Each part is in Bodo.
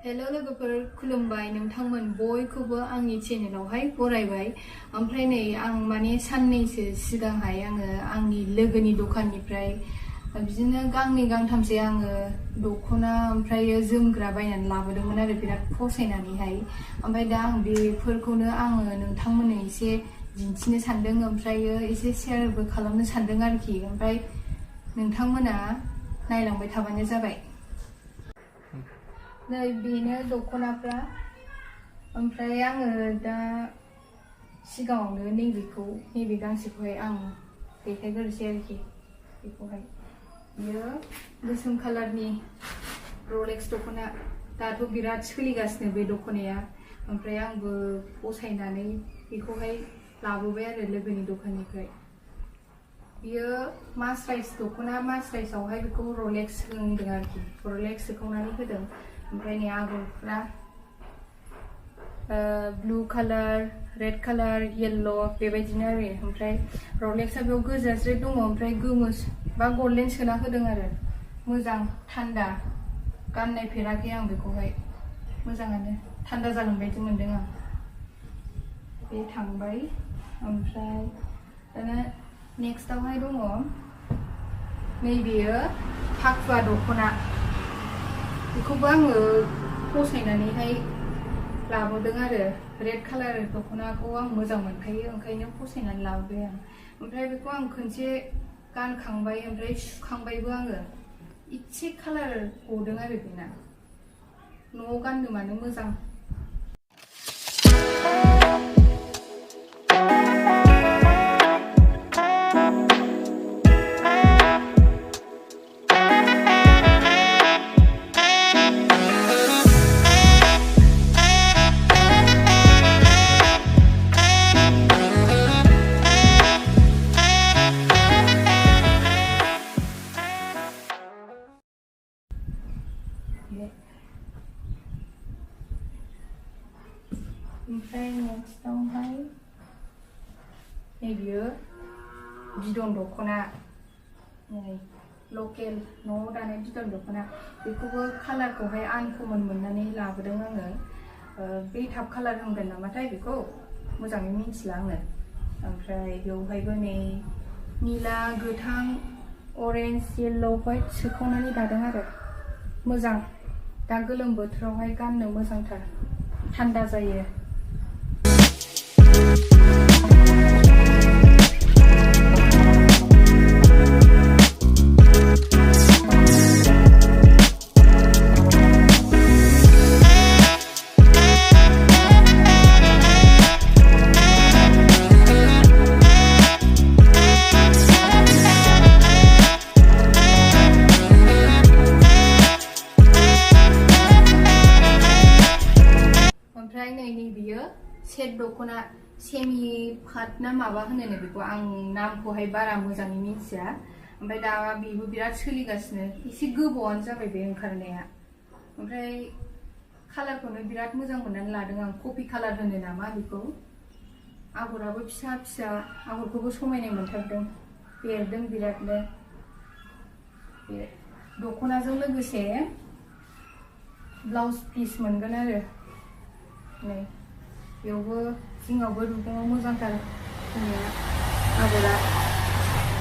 हेलो लोगोफोर खुलुमबाय नोंथांमोन बयखौबो आंनि चेनेलावहाय बरायबाय ओमफ्राय नै आं माने साननैसो सिगांहाय आङो आंनि लोगोनि दखाननिफ्राय बिदिनो गांनै गांथामसो आङो दख'ना ओमफ्राय जोमग्रा बायनानै लाबोदोंमोन आरो बिराद फसायनानैहाय ओमफ्राय दा आं बेफोरखौनो आङो नोंथांमोननो एसे दिन्थिनो सानदों ओमफ्राय एसे शेयारबो खालामनो सानदों आरोखि ओमफ्राय नोंथांमोना नायलांबाय थाबानो जाबाय नै बेनो दख'नाफ्रा ओमफ्राय आङो दा सिगाङावनो नैबे गांसेखौहाय आं देखायग्रोसै आरोखि बेखौहाय बियो गोसोम कालारनि रलेक्स दख'ना दाथ' बिराद सोलिगासिनो बे दख'नाया ओमफ्राय आंबो फसायनानै बेखौहाय लाबोबाय आरो लोगोनि दखाननिफ्राय बियो मास्राइस दख'ना मास्राइसआवहाय बेखौ रलेक्स होनदों आरोखि रलेक्स सोखावनानै होदों ओमफ्राय नै आगरफ्रा ब्लू कालार रेड कालार येल्लो बेबायदिनो आरो ओमफ्राय रलेक्सआ बेयाव गोजाज्रे दङ ओमफ्राय गोमो बा गल्डेन सोना होदों आरो मोजां थान्दा गाननायफेराखै आं बेखौहाय मोजाङानो थान्दा जागोन बायदि मोनदों आं बे थांबाय ओमफ्राय दाना नेक्स्टआवहाय दङ नैबेयो फाखुवा दख'ना बेखौबो आङो फसायनानैहाय लाबोदों आरो रेड कालार दख'नाखौ आं मोजां मोनखायो ओंखायनो फसायनानै लाबोबाय आं ओमफ्राय बेखौ आं खनसे गानखांबाय ओमफ्राय सुखांबायबो आङो इसे कालार गदों आरो बेना न'आव गाननो मानो मोजां ओमफ्राय नेक्स्टआवहाय नैबेयो बिदन दख'ना नै लकेल न'आव दानाय बिदन दख'ना बेखौबो कालारखौहाय आनकमन मोननानै लाबोदों आङो बे टाब कालार होनगोन नामाथाय बेखौ मोजाङै मिन्थिला आङो ओमफ्राय बेवहायबो नै निला गोथां अरेन्ज येल्लो व्हाइट सोखावनानै दादों आरो मोजां दा गोलोम बोथोरावहाय गाननो मोजांथार थान्दा जायो ओमफ्राय नै बियो सेट दख'ना सेमि फाट ना माबा होनो बेखौ आं नामखौहाय बारा मोजाङै मिथिया ओमफ्राय दा बेबो बिराद सोलिगासिनो एसे गोबावानो जाबाय बे ओंखारनाया ओमफ्राय कालारखौनो बिराद मोजां मोननानै लादों आं कफि कालार होनो नामा बेखौ आगराबो फिसा फिसा आगरखौबो समायनाय मोनथारदों बेरदों बिरादनो बे दख'नाजों लोगोसे ब्लाउज पिस मोनगोन आरो नै बेयावबो जिङावबो रुगुङाव मोजांथार जोंनिया आगरा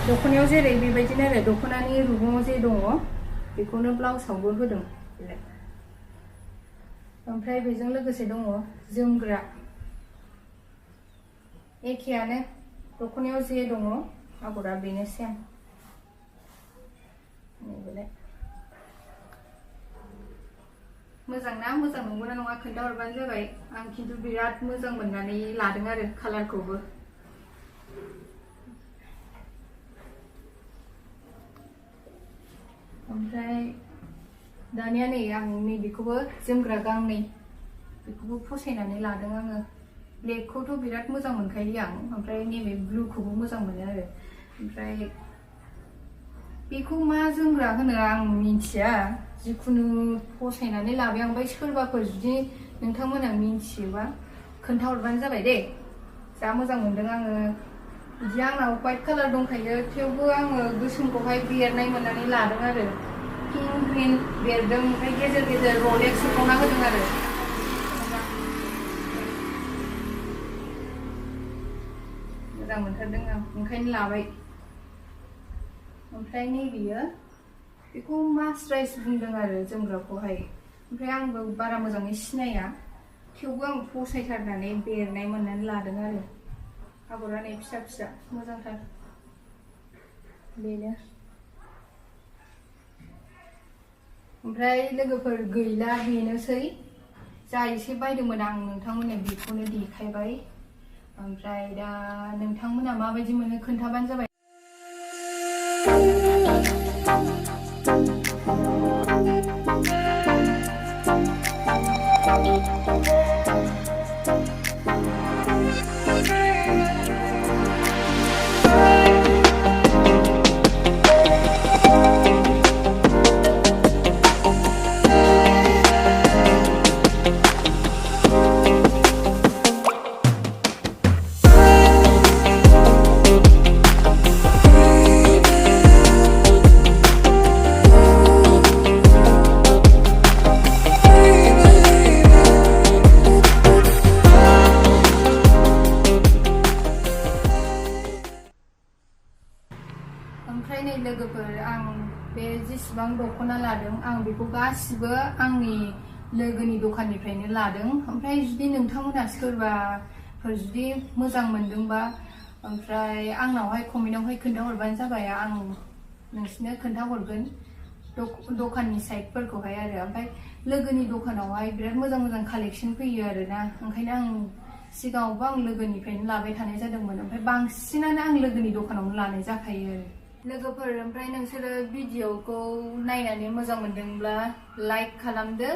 दख'नायाव जेरै बेबायदिनो आरो दख'नानि रुगुङाव जे दङ बेखौनो ब्लाउसावबो होदों ओमफ्राय बेजों लोगोसे दङ जोमग्रा एखेयानो दख'नायाव जे दङ आगरा बेनो सेम नैबेलाय मोजां ना मोजां नंगौना नङा खोन्थाहरबानो जाबाय आं खिन्थु बिराद मोजां मोननानै लादों आरो कालारखौबो ओमफ्राय दानिया नै आं नैबेखौबो जोमग्रा गांनै बेखौबो फसायनानै लादों आङो ब्लेकखौथ' बिराद मोजां मोनखायो आं ओमफ्राय नैबे ब्लुखौबो मोजां मोनो आरो ओमफ्राय बेखौ मा जोमग्रा होनो आं मिन्थिया जिखुनु फसायनानै लाबाय आं ओमफ्राय सोरबाफोर जुदि नोंथांमोना मिन्थियोबा खोन्थाहरबानो जाबाय दे जा मोजां मोनदों आङो बिदि आंनाव व्हाइट कालार दंखायो थेवबो आङो गोसोमखौहाय बेरनाय मोननानै लादों आरो पिंक ग्रीन बेरदों ओमफ्राय गेजेर गेजेर रलेक्स सोखावना होदों आरो मोजां मोनथारदों आं ओंखायनो लाबाय ओमफ्राय नैबेयो बेखौ मास्राइज बुंदों आरो जोमग्राखौहाय ओमफ्राय आंबो बारा मोजाङै सिनाया थेवबो आं फसायथारनानै बेरनाय मोननानै लादों आरो आगरा नै फिसा फिसा मोजांथार बेनो ओमफ्राय लोगोफोर गैला बेनोसै जा एसे बायदोंमोन आं नोंथांमोननो बेखौनो देखायबाय ओमफ्राय दा नोंथांमोना माबायदि मोनो खोन्थाबानो जाबाय ओमफ्राय नै लोगोफोर आं बे जेसेबां दख'ना लादों आं बेखौ गासिबो आंनि लोगोनि दखाननिफ्रायनो लादों ओमफ्राय जुदि नोंथांमोना सोरबाफोर जुदि मोजां मोनदोंबा ओमफ्राय आंनावहाय कमेन्टआवहाय खोन्थाहरबानो जाबाय आं नोंसिनो खोन्थाहरगोन दखाननि साइटफोरखौहाय आरो ओमफ्राय लोगोनि दखानावहाय बिराद मोजां मोजां कालेक्शन फैयो आरोना ओंखायनो आं सिगाङावबो आं लोगोनिफ्रायनो लाबाय थानाय जादोंमोन ओमफ्राय बांसिनानो आं लोगोनि दखानावनो लानाय जाखायो आरो लोगोफोर ओमफ्राय नोंसोरो भिडिअखौ नायनानै मोजां मोनदोंब्ला लाइक खालामदो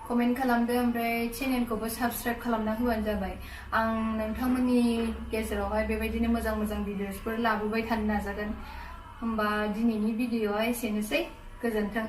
कमेन्ट खालामदो ओमफ्राय चेनेलखौबो साबस्क्राइब खालामना होबानो जाबाय आं नोंथांमोननि गेजेरावहाय बेबायदिनो मोजां मोजां भिडिअसफोर लाबोबाय थानो नाजागोन होमबा दिनैनि भिडिअआ एसेनोसै गोजोन्थों